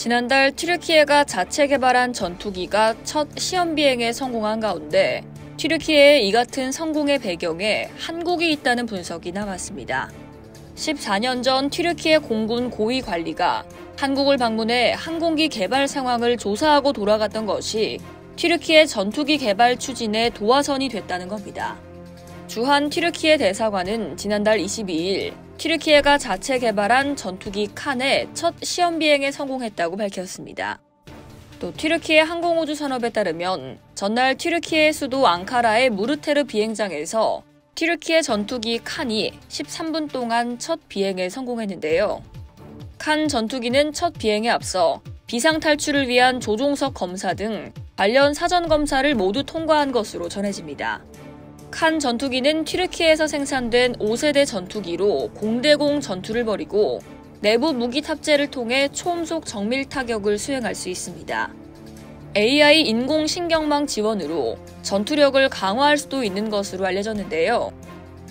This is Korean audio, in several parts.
지난달 튀르키예가 자체 개발한 전투기가 첫 시험 비행에 성공한 가운데 튀르키예의 이 같은 성공의 배경에 한국이 있다는 분석이 나왔습니다. 14년 전 튀르키예 공군 고위 관리가 한국을 방문해 항공기 개발 상황을 조사하고 돌아갔던 것이 튀르키예 전투기 개발 추진의 도화선이 됐다는 겁니다. 주한 튀르키예 대사관은 지난달 22일 튀르키예가 자체 개발한 전투기 칸의 첫 시험 비행에 성공했다고 밝혔습니다. 또 튀르키예 항공우주 산업에 따르면 전날 튀르키예 수도 앙카라의 무르테르 비행장에서 튀르키예 전투기 칸이 13분 동안 첫 비행에 성공했는데요. 칸 전투기는 첫 비행에 앞서 비상 탈출을 위한 조종석 검사 등 관련 사전 검사를 모두 통과한 것으로 전해집니다. 칸 전투기는 튀르키예에서 생산된 5세대 전투기로 공대공 전투를 벌이고 내부 무기 탑재를 통해 초음속 정밀 타격을 수행할 수 있습니다. AI 인공신경망 지원으로 전투력을 강화할 수도 있는 것으로 알려졌는데요.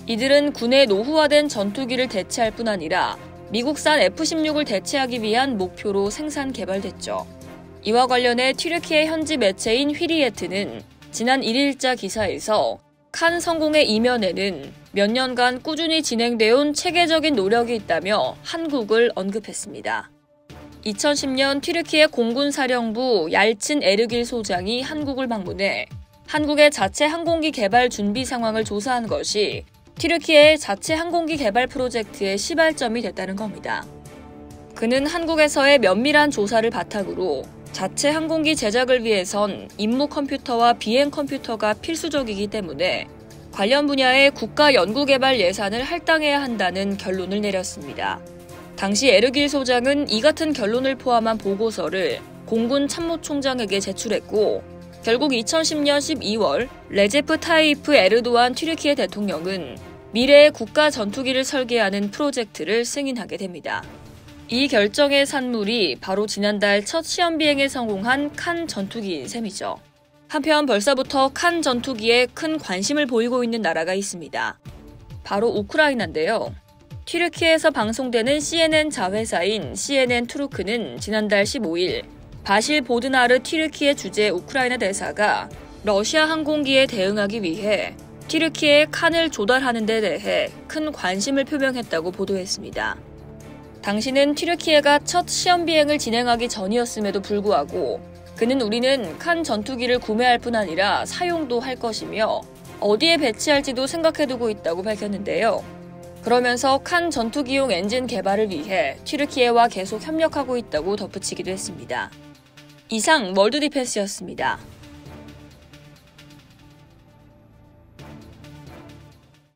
이들은 군의 노후화된 전투기를 대체할 뿐 아니라 미국산 F-16을 대체하기 위한 목표로 생산 개발됐죠. 이와 관련해 튀르키예 현지 매체인 휘리예트는 지난 1일자 기사에서 칸 성공의 이면에는 몇 년간 꾸준히 진행되어 온 체계적인 노력이 있다며 한국을 언급했습니다. 2010년 튀르키예 공군사령부 얄친 에르길 소장이 한국을 방문해 한국의 자체 항공기 개발 준비 상황을 조사한 것이 튀르키예의 자체 항공기 개발 프로젝트의 시발점이 됐다는 겁니다. 그는 한국에서의 면밀한 조사를 바탕으로 자체 항공기 제작을 위해선 임무 컴퓨터와 비행 컴퓨터가 필수적이기 때문에 관련 분야의 국가 연구개발 예산을 할당해야 한다는 결론을 내렸습니다. 당시 에르길 소장은 이 같은 결론을 포함한 보고서를 공군 참모총장에게 제출했고 결국 2010년 12월 레제프 타이프 에르도안 튀르키예 대통령은 미래의 국가 전투기를 설계하는 프로젝트를 승인하게 됩니다. 이 결정의 산물이 바로 지난달 첫 시험 비행에 성공한 칸 전투기인 셈이죠. 한편 벌써부터 칸 전투기에 큰 관심을 보이고 있는 나라가 있습니다. 바로 우크라이나인데요. 튀르키예에서 방송되는 CNN 자회사인 CNN 투르크는 지난달 15일 바실 보드나르 튀르키예 주재 우크라이나 대사가 러시아 항공기에 대응하기 위해 튀르키예에 칸을 조달하는 데 대해 큰 관심을 표명했다고 보도했습니다. 당시는 튀르키예가 첫 시험 비행을 진행하기 전이었음에도 불구하고 그는 우리는 칸 전투기를 구매할 뿐 아니라 사용도 할 것이며 어디에 배치할지도 생각해두고 있다고 밝혔는데요. 그러면서 칸 전투기용 엔진 개발을 위해 튀르키예와 계속 협력하고 있다고 덧붙이기도 했습니다. 이상 월드디펜스였습니다.